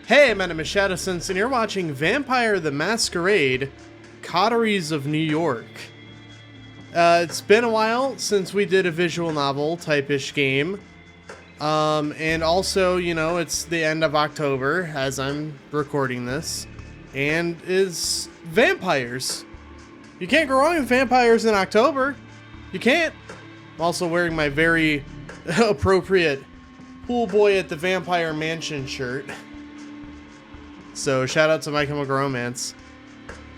Hey, my name is Shadowsense, and you're watching Vampire the Masquerade, Coteries of New York. It's been a while since we did a visual novel type-ish game. And also, you know, it's the end of October as I'm recording this. And is vampires. You can't go wrong with vampires in October. You can't. I'm also wearing my very appropriate Pool Boy at the Vampire Mansion shirt. So shout out to My Chemical Romance.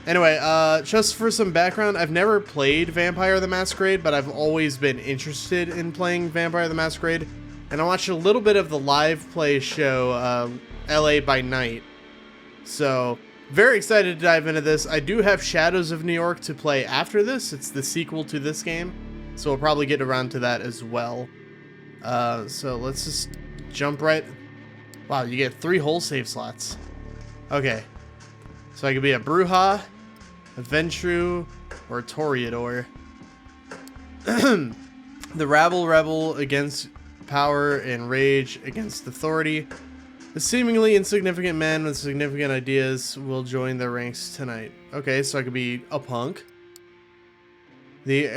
Anyway, just for some background, I've never played Vampire the Masquerade, but I've always been interested in playing Vampire the Masquerade. And I watched a little bit of the live play show, LA by Night. So, very excited to dive into this. I do have Shadows of New York to play after this. It's the sequel to this game. So we'll probably get around to that as well. So let's just jump right... Wow, you get 3 whole save slots. Okay, so I could be a Bruja, a Ventru, or a Toreador. The rabble rebel against power and rage against authority. The seemingly insignificant men with significant ideas will join their ranks tonight. Okay, so I could be a punk. The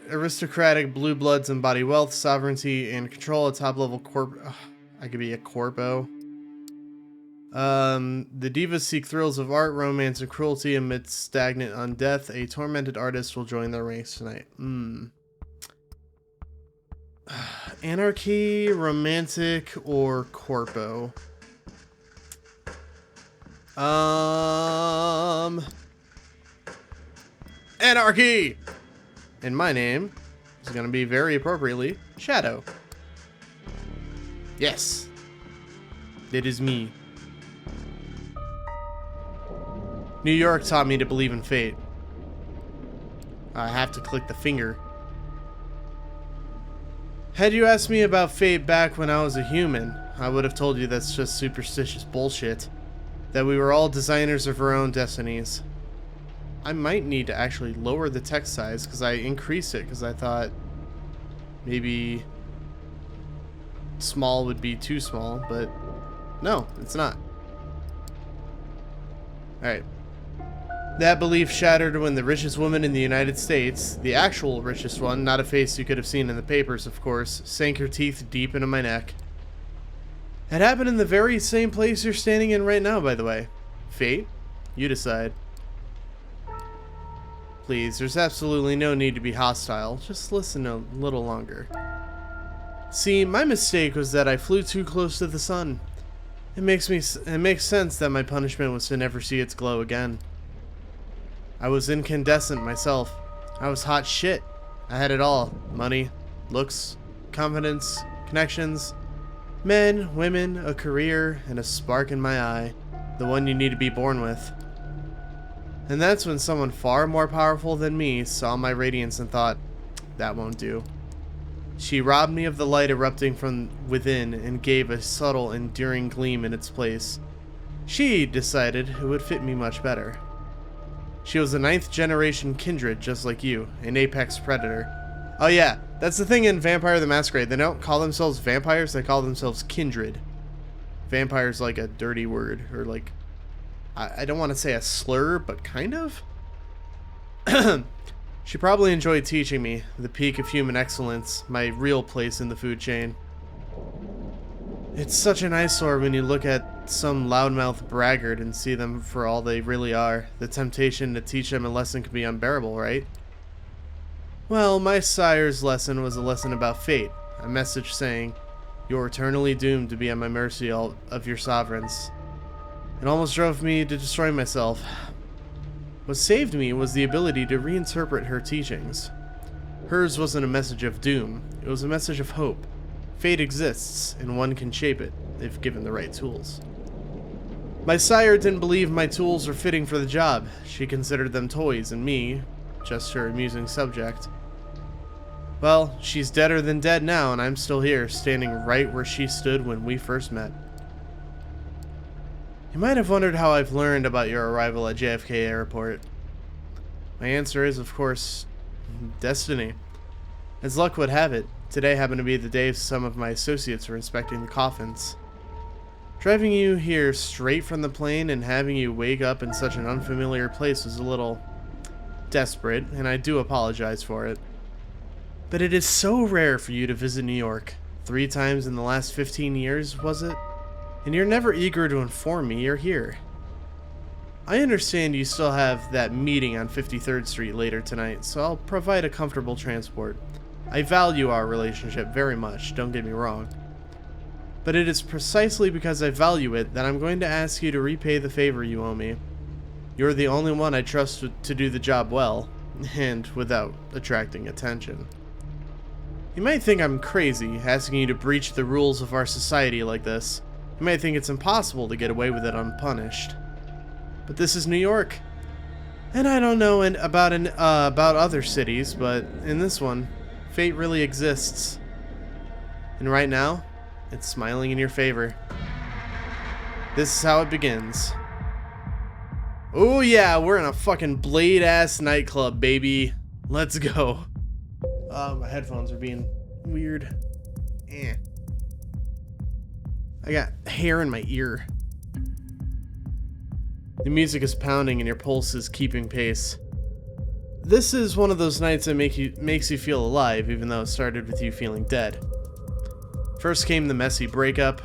aristocratic blue bloods embody wealth, sovereignty, and control. A top-level corp... I could be a corpo. The divas seek thrills of art, romance, and cruelty amidst stagnant undeath. A tormented artist will join their ranks tonight. Anarchy, romantic, or corpo? Anarchy! And my name is gonna be very appropriately Shadow. Yes. It is me. New York taught me to believe in fate. I have to click the finger. Had you asked me about fate back when I was a human, I would have told you that's just superstitious bullshit. That we were all designers of our own destinies. I might need to actually lower the text size because I increased it because I thought maybe small would be too small, but no, it's not. Alright. That belief shattered when the richest woman in the United States, the actual richest one, not a face you could have seen in the papers, of course, sank her teeth deep into my neck. It happened in the very same place you're standing in right now, by the way. Fate? You decide. Please, there's absolutely no need to be hostile. Just listen a little longer. See, my mistake was that I flew too close to the sun. It makes sense that my punishment was to never see its glow again. I was incandescent myself. I was hot shit. I had it all. Money, looks, confidence, connections, men, women, a career, and a spark in my eye. The one you need to be born with. And that's when someone far more powerful than me saw my radiance and thought, that won't do. She robbed me of the light erupting from within and gave a subtle, enduring gleam in its place. She decided it would fit me much better. She was a 9th generation kindred just like you, an apex predator. Oh yeah, that's the thing in Vampire the Masquerade. They don't call themselves vampires, they call themselves kindred. Vampire's like a dirty word, or like, I don't want to say a slur, but kind of? She probably enjoyed teaching me, the peak of human excellence, my real place in the food chain. It's such an eyesore when you look at some loudmouth braggart and see them for all they really are. The temptation to teach them a lesson can be unbearable, right? Well, my sire's lesson was a lesson about fate, a message saying, you're eternally doomed to be at my mercy of your sovereigns. It almost drove me to destroy myself. What saved me was the ability to reinterpret her teachings. Hers wasn't a message of doom, it was a message of hope. Fate exists, and one can shape it, if given the right tools. My sire didn't believe my tools were fitting for the job. She considered them toys, and me, just her amusing subject. Well, she's deader than dead now, and I'm still here, standing right where she stood when we first met. You might have wondered how I've learned about your arrival at JFK Airport. My answer is, of course, destiny. As luck would have it, today happened to be the day some of my associates were inspecting the coffins. Driving you here straight from the plane and having you wake up in such an unfamiliar place was a little desperate, and I do apologize for it. But it is so rare for you to visit New York. 3 times in the last 15 years, was it? And you're never eager to inform me you're here. I understand you still have that meeting on 53rd Street later tonight, so I'll provide a comfortable transport. I value our relationship very much, don't get me wrong. But it is precisely because I value it that I'm going to ask you to repay the favor you owe me. You're the only one I trust to do the job well, and without attracting attention. You might think I'm crazy, asking you to breach the rules of our society like this. You might think it's impossible to get away with it unpunished. But this is New York. And I don't know about other cities, but in this one, fate really exists. And right now, it's smiling in your favor. This is how it begins. Oh yeah, we're in a fucking Blade-ass nightclub, baby. Let's go. My headphones are being weird. I got hair in my ear. The music is pounding and your pulse is keeping pace. This is one of those nights that makes you feel alive, even though it started with you feeling dead. First came the messy breakup,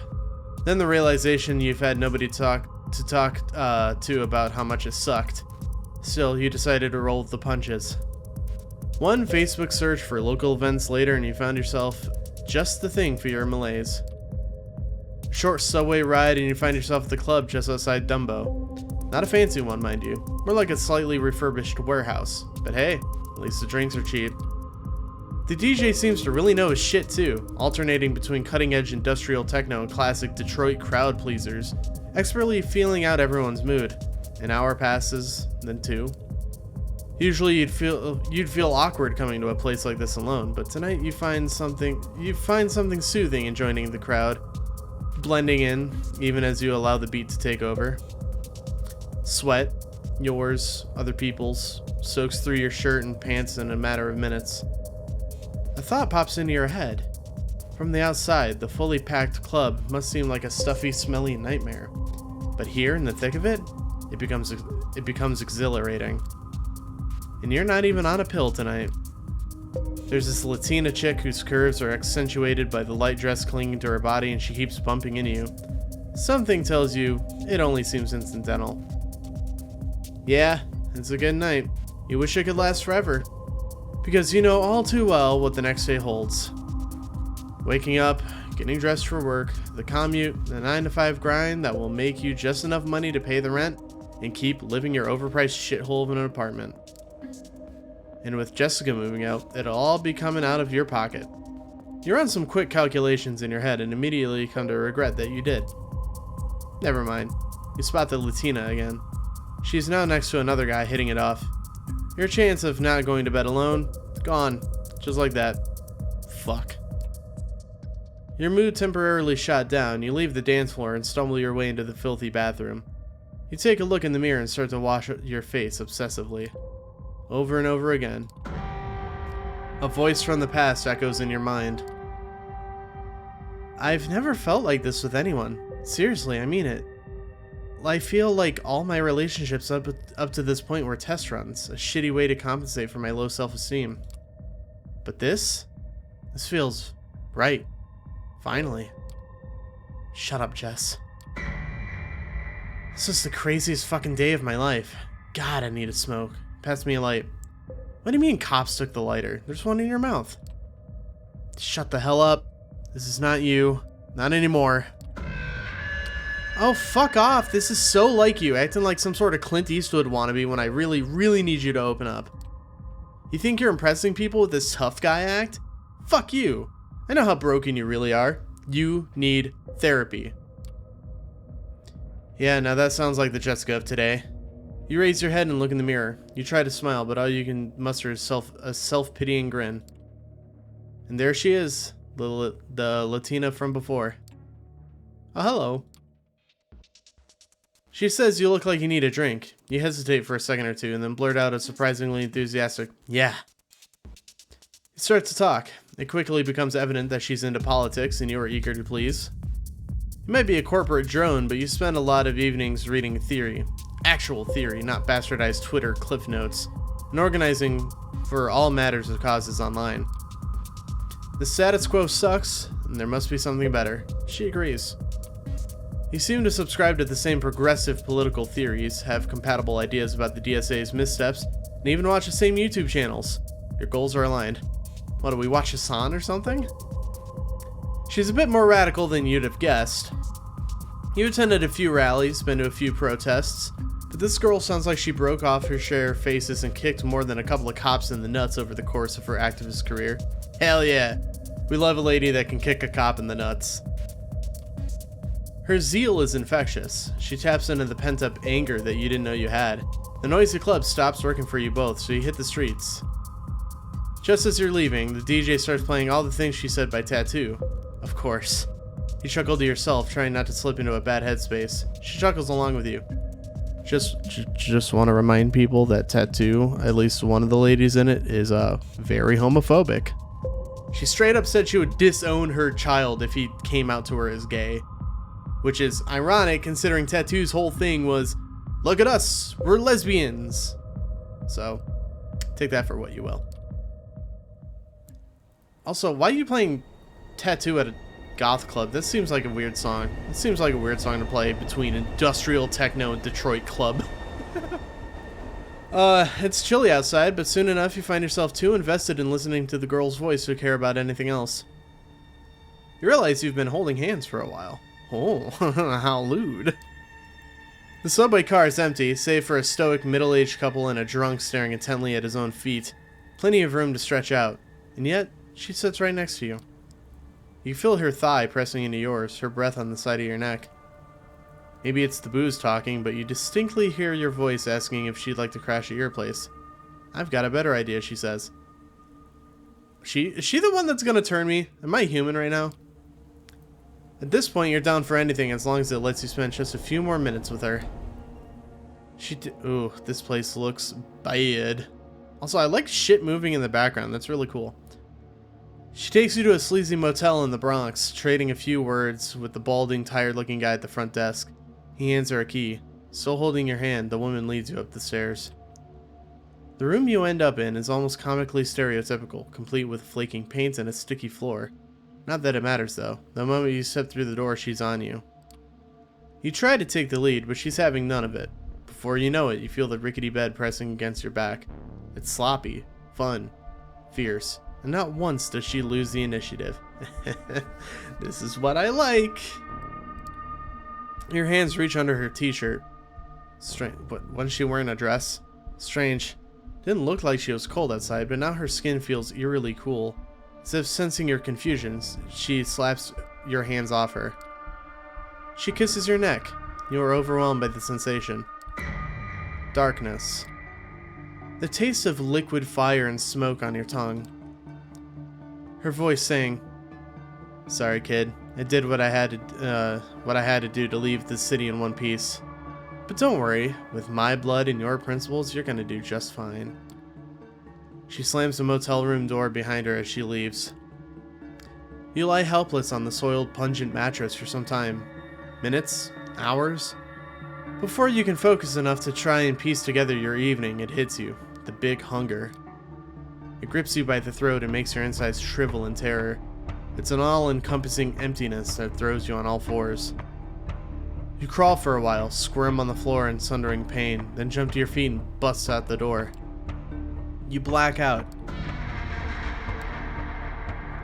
then the realization you've had nobody to talk to about how much it sucked. Still, you decided to roll with the punches. One Facebook search for local events later and you found yourself just the thing for your malaise. Short subway ride and you find yourself at the club just outside Dumbo. Not a fancy one, mind you. More like a slightly refurbished warehouse. But hey, at least the drinks are cheap. The DJ seems to really know his shit too, alternating between cutting-edge industrial techno and classic Detroit crowd pleasers, expertly feeling out everyone's mood. An hour passes, then 2. Usually you'd feel awkward coming to a place like this alone, but tonight you find something soothing in joining the crowd, blending in even as you allow the beat to take over. Sweat, yours, other people's, soaks through your shirt and pants in a matter of minutes. A thought pops into your head. From the outside, the fully packed club must seem like a stuffy, smelly nightmare. But here, in the thick of it, it becomes exhilarating. And you're not even on a pill tonight. There's this Latina chick whose curves are accentuated by the light dress clinging to her body and she keeps bumping into you. Something tells you it only seems incidental. Yeah, it's a good night. You wish it could last forever. Because you know all too well what the next day holds. Waking up, getting dressed for work, the commute, the 9-to-5 grind that will make you just enough money to pay the rent and keep living your overpriced shithole of an apartment. And with Jessica moving out, it'll all be coming out of your pocket. You run some quick calculations in your head and immediately come to regret that you did. Never mind. You spot the Latina again. She's now next to another guy hitting it off. Your chance of not going to bed alone, gone. Just like that. Fuck. Your mood temporarily shot down, you leave the dance floor and stumble your way into the filthy bathroom. You take a look in the mirror and start to wash your face obsessively. Over and over again. A voice from the past echoes in your mind. I've never felt like this with anyone. Seriously, I mean it. I feel like all my relationships up to this point were test runs, a shitty way to compensate for my low self-esteem. But this feels right. Finally. Shut up, Jess. This is the craziest fucking day of my life. God, I need a smoke. Pass me a light. What do you mean cops took the lighter? There's one in your mouth. Shut the hell up. This is not you. Not anymore. Oh, fuck off. This is so like you, acting like some sort of Clint Eastwood wannabe when I really, really need you to open up. You think you're impressing people with this tough guy act? Fuck you. I know how broken you really are. You need therapy. Yeah, now that sounds like the Jessica of today. You raise your head and look in the mirror. You try to smile, but all you can muster is a self-pitying grin. And there she is, the Latina from before. Oh, hello. She says you look like you need a drink. You hesitate for a second or two and then blurt out a surprisingly enthusiastic, yeah. You start to talk. It quickly becomes evident that she's into politics and you are eager to please. You might be a corporate drone, but you spend a lot of evenings reading theory. Actual theory, not bastardized Twitter cliff notes. And organizing for all matters of causes online. The status quo sucks, and there must be something better. She agrees. You seem to subscribe to the same progressive political theories, have compatible ideas about the DSA's missteps, and even watch the same YouTube channels. Your goals are aligned. What, do we watch Hassan or something? She's a bit more radical than you'd have guessed. You attended a few rallies, been to a few protests, but this girl sounds like she broke off her share of faces and kicked more than a couple of cops in the nuts over the course of her activist career. Hell yeah. We love a lady that can kick a cop in the nuts. Her zeal is infectious. She taps into the pent-up anger that you didn't know you had. The noisy club stops working for you both, so you hit the streets. Just as you're leaving, the DJ starts playing All the Things She Said by Tattoo. Of course. You chuckle to yourself, trying not to slip into a bad headspace. She chuckles along with you. Just want to remind people that Tattoo, at least one of the ladies in it, is very homophobic. She straight up said she would disown her child if he came out to her as gay. Which is ironic considering Tattoo's whole thing was, look at us, we're lesbians. So, take that for what you will. Also, why are you playing Tattoo at a goth club? That seems like a weird song. It seems like a weird song to play between industrial techno and Detroit club. It's chilly outside, but soon enough you find yourself too invested in listening to the girl's voice to care about anything else. You realize you've been holding hands for a while. Oh, how lewd. The subway car is empty, save for a stoic middle-aged couple and a drunk staring intently at his own feet. Plenty of room to stretch out, and yet she sits right next to you. You feel her thigh pressing into yours, her breath on the side of your neck. Maybe it's the booze talking, but you distinctly hear your voice asking if she'd like to crash at your place. I've got a better idea, she says. Is she the one that's gonna turn me? Am I human right now? At this point, you're down for anything as long as it lets you spend just a few more minutes with her. Ooh, this place looks bad. Also, I like shit moving in the background. That's really cool. She takes you to a sleazy motel in the Bronx, trading a few words with the balding, tired-looking guy at the front desk. He hands her a key. Still holding your hand, the woman leads you up the stairs. The room you end up in is almost comically stereotypical, complete with flaking paint and a sticky floor. Not that it matters though. The moment you step through the door, she's on you. You try to take the lead, but she's having none of it. Before you know it, you feel the rickety bed pressing against your back. It's sloppy, fun, fierce, and not once does she lose the initiative. This is what I like. Your hands reach under her t-shirt. Strange, but wasn't she wearing a dress? Strange. Didn't look like she was cold outside, but now her skin feels eerily cool. As if sensing your confusions, she slaps your hands off her. She kisses your neck. You are overwhelmed by the sensation. Darkness. The taste of liquid fire and smoke on your tongue. Her voice saying, "Sorry, kid. I did what I had to do to leave the city in one piece. But don't worry. With my blood and your principles, you're gonna do just fine." She slams the motel room door behind her as she leaves. You lie helpless on the soiled, pungent mattress for some time. Minutes? Hours? Before you can focus enough to try and piece together your evening, it hits you. The big hunger. It grips you by the throat and makes your insides shrivel in terror. It's an all-encompassing emptiness that throws you on all fours. You crawl for a while, squirm on the floor in sundering pain, then jump to your feet and bust out the door. You black out.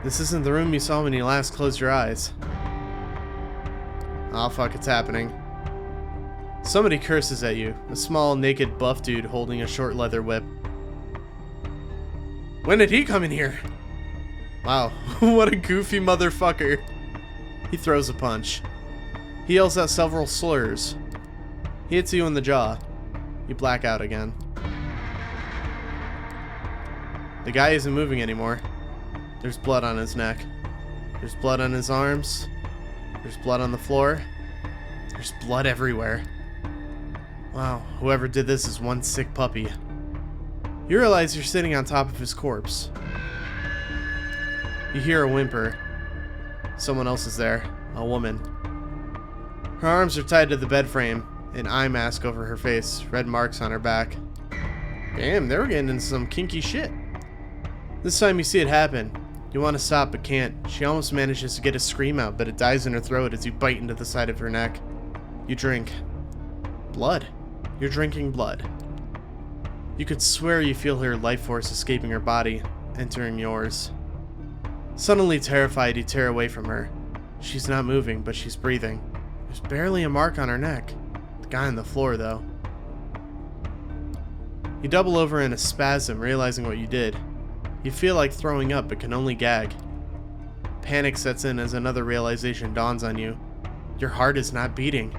This isn't the room you saw when you last closed your eyes. Oh fuck, it's happening. Somebody curses at you, a small, naked, buff dude holding a short leather whip. When did he come in here? Wow, what a goofy motherfucker. He throws a punch. He yells out several slurs. He hits you in the jaw. You black out again. The guy isn't moving anymore. There's blood on his neck. There's blood on his arms. There's blood on the floor. There's blood everywhere. Wow, whoever did this is one sick puppy. You realize you're sitting on top of his corpse. You hear a whimper. Someone else is there. A woman. Her arms are tied to the bed frame, an eye mask over her face, red marks on her back. Damn, they were getting into some kinky shit. This time you see it happen. You want to stop but can't. She almost manages to get a scream out, but it dies in her throat as you bite into the side of her neck. You drink. Blood. You're drinking blood. You could swear you feel her life force escaping her body, entering yours. Suddenly terrified, you tear away from her. She's not moving, but she's breathing. There's barely a mark on her neck. The guy on the floor, though. You double over in a spasm, realizing what you did. You feel like throwing up, but can only gag. Panic sets in as another realization dawns on you. Your heart is not beating.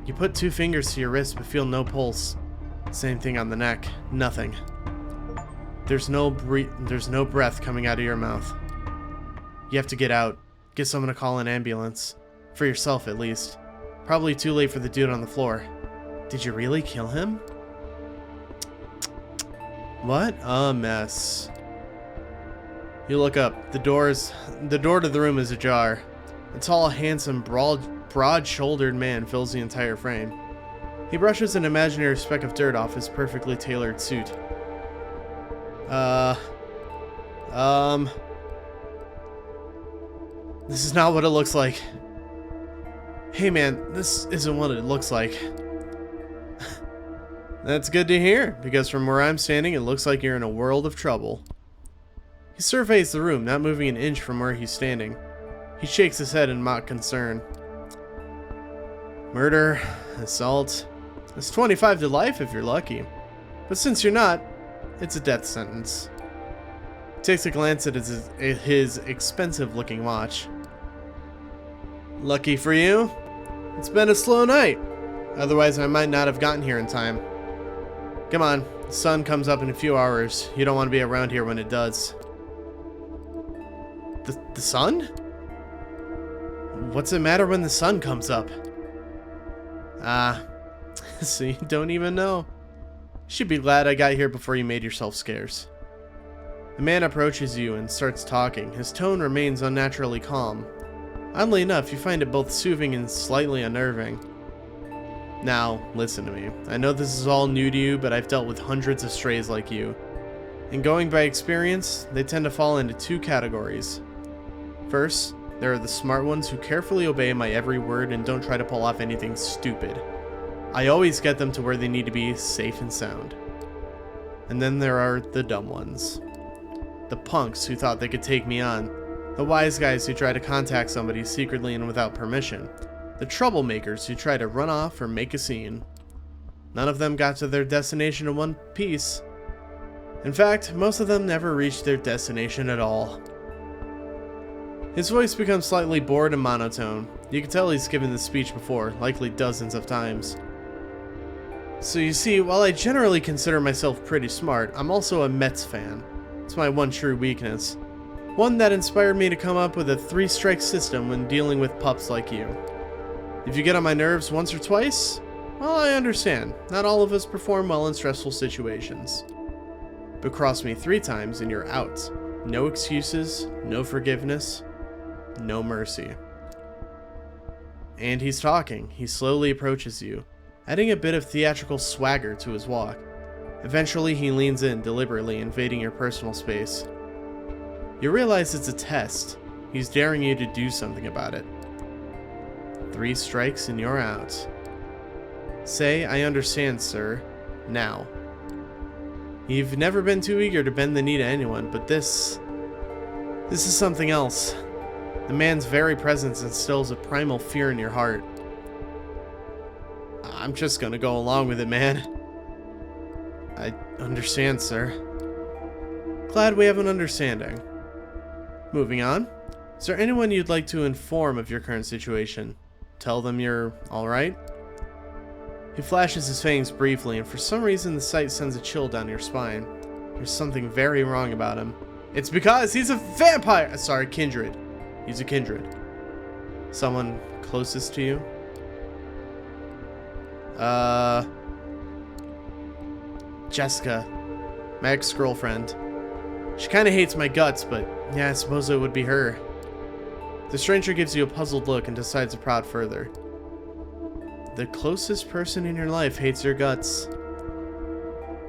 You put 2 fingers to your wrist, but feel no pulse. Same thing on the neck. Nothing. There's no breath coming out of your mouth. You have to get out. Get someone to call an ambulance. For yourself, at least. Probably too late for the dude on the floor. Did you really kill him? What a mess. You look up. The door to the room is ajar. A tall, handsome, broad-shouldered man fills the entire frame. He brushes an imaginary speck of dirt off his perfectly tailored suit. This is not what it looks like. Hey man, this isn't what it looks like. That's good to hear, because from where I'm standing, it looks like you're in a world of trouble. He surveys the room, not moving an inch from where he's standing. He shakes his head in mock concern. Murder, assault. It's 25 to life if you're lucky. But since you're not, it's a death sentence. He takes a glance at his expensive-looking watch. Lucky for you, it's been a slow night. Otherwise, I might not have gotten here in time. Come on, the sun comes up in a few hours. You don't want to be around here when it does. The sun? What's the matter when the sun comes up? So you don't even know. You should be glad I got here before you made yourself scarce. The man approaches you and starts talking. His tone remains unnaturally calm. Oddly enough, you find it both soothing and slightly unnerving. Now, listen to me. I know this is all new to you, but I've dealt with hundreds of strays like you. And going by experience, they tend to fall into 2 categories. First, there are the smart ones who carefully obey my every word and don't try to pull off anything stupid. I always get them to where they need to be, safe and sound. And then there are the dumb ones. The punks who thought they could take me on. The wise guys who try to contact somebody secretly and without permission. The troublemakers who try to run off or make a scene. None of them got to their destination in one piece. In fact, most of them never reached their destination at all. His voice becomes slightly bored and monotone. You can tell he's given this speech before, likely dozens of times. So you see, while I generally consider myself pretty smart, I'm also a Mets fan. It's my one true weakness. One that inspired me to come up with a 3-strike system when dealing with pups like you. If you get on my nerves once or twice, well, I understand. Not all of us perform well in stressful situations. But cross me 3 times and you're out. No excuses, no forgiveness, no mercy. And he's talking. He slowly approaches you, adding a bit of theatrical swagger to his walk. Eventually, he leans in, deliberately invading your personal space. You realize it's a test. He's daring you to do something about it. 3 strikes and you're out. Say, I understand, sir. Now. You've never been too eager to bend the knee to anyone, but this is something else. The man's very presence instills a primal fear in your heart. I'm just gonna go along with it, man. I understand, sir. Glad we have an understanding. Moving on. Is there anyone you'd like to inform of your current situation? Tell them you're alright? He flashes his fangs briefly, and for some reason the sight sends a chill down your spine. There's something very wrong about him. It's because he's a vampire! Sorry, kindred. He's a kindred. Someone closest to you? Jessica. My ex-girlfriend. She kinda hates my guts, but yeah, I suppose it would be her. The stranger gives you a puzzled look and decides to prod further. The closest person in your life hates your guts.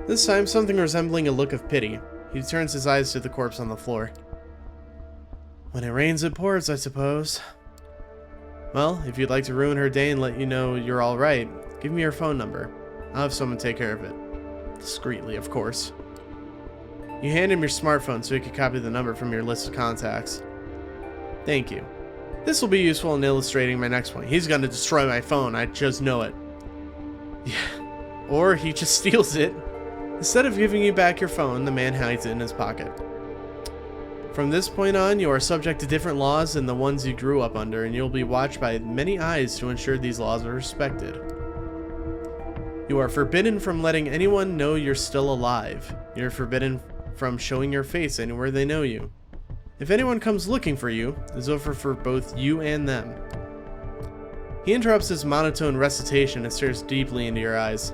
This time, something resembling a look of pity. He turns his eyes to the corpse on the floor. When it rains, it pours, I suppose. Well, if you'd like to ruin her day and let you know you're alright, give me your phone number. I'll have someone take care of it. Discreetly, of course. You hand him your smartphone so he can copy the number from your list of contacts. Thank you. This will be useful in illustrating my next point. He's gonna destroy my phone, I just know it. Yeah. Or he just steals it. Instead of giving you back your phone, the man hides it in his pocket. From this point on, you are subject to different laws than the ones you grew up under, and you'll be watched by many eyes to ensure these laws are respected. You are forbidden from letting anyone know you're still alive. You're forbidden from showing your face anywhere they know you. If anyone comes looking for you, it's over for both you and them. He interrupts his monotone recitation and stares deeply into your eyes.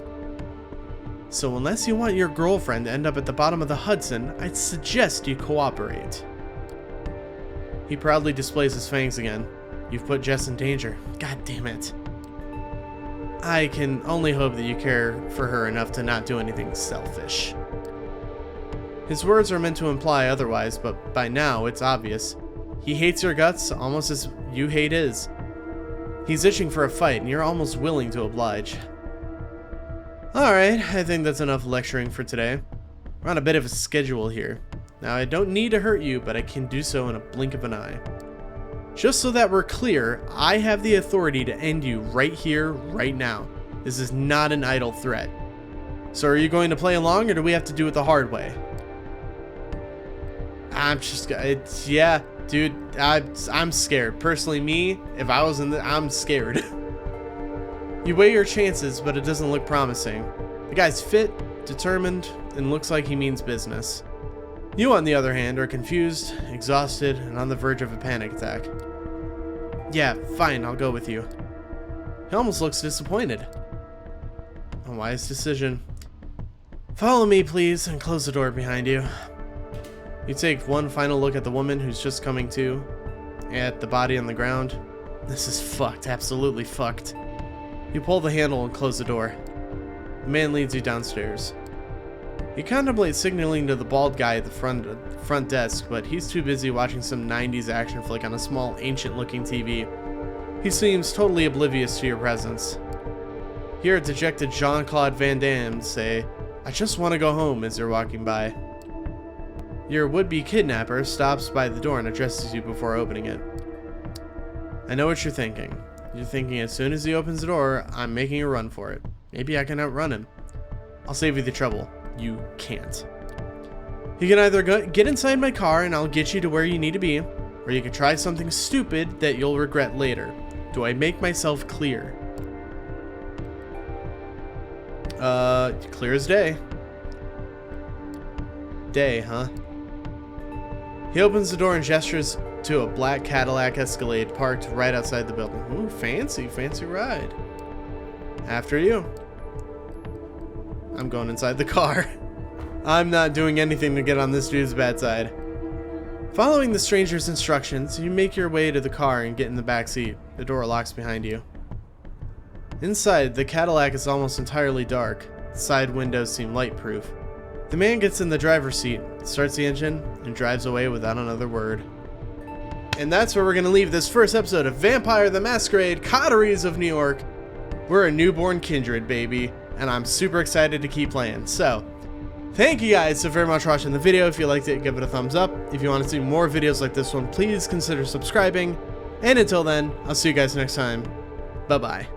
So unless you want your girlfriend to end up at the bottom of the Hudson, I'd suggest you cooperate. He proudly displays his fangs again. You've put Jess in danger. God damn it. I can only hope that you care for her enough to not do anything selfish. His words are meant to imply otherwise, but by now it's obvious. He hates your guts almost as you hate his. He's itching for a fight, and you're almost willing to oblige. Alright, I think that's enough lecturing for today. We're on a bit of a schedule here. Now, I don't need to hurt you, but I can do so in a blink of an eye. Just so that we're clear, I have the authority to end you right here, right now. This is not an idle threat. So are you going to play along, or do we have to do it the hard way? Yeah, dude, I'm scared. Personally, me, if I was I'm scared. You weigh your chances, but it doesn't look promising. The guy's fit, determined, and looks like he means business. You, on the other hand, are confused, exhausted, and on the verge of a panic attack. Yeah, fine, I'll go with you. He almost looks disappointed. A wise decision. Follow me, please, and close the door behind you. You take one final look at the woman who's just coming to, at the body on the ground. This is fucked, absolutely fucked. You pull the handle and close the door. The man leads you downstairs. You contemplate signaling to the bald guy at the front desk, but he's too busy watching some 90s action flick on a small, ancient-looking TV. He seems totally oblivious to your presence. Hear a dejected Jean-Claude Van Damme say, "I just want to go home," as you're walking by. Your would-be kidnapper stops by the door and addresses you before opening it. I know what you're thinking. You're thinking as soon as he opens the door, I'm making a run for it. Maybe I can outrun him. I'll save you the trouble. You can't. You can either get inside my car and I'll get you to where you need to be, or you can try something stupid that you'll regret later. Do I make myself clear? Clear as day. Day, huh? He opens the door and gestures to a black Cadillac Escalade parked right outside the building. Ooh, fancy ride. After you. I'm going inside the car. I'm not doing anything to get on this dude's bad side. Following the stranger's instructions, you make your way to the car and get in the back seat. The door locks behind you. Inside, the Cadillac is almost entirely dark. The side windows seem light-proof. The man gets in the driver's seat, starts the engine, and drives away without another word. And that's where we're going to leave this first episode of Vampire the Masquerade, Coteries of New York. We're a newborn kindred, baby, and I'm super excited to keep playing. So, thank you guys so very much for watching the video. If you liked it, give it a thumbs up. If you want to see more videos like this one, please consider subscribing. And until then, I'll see you guys next time. Bye-bye.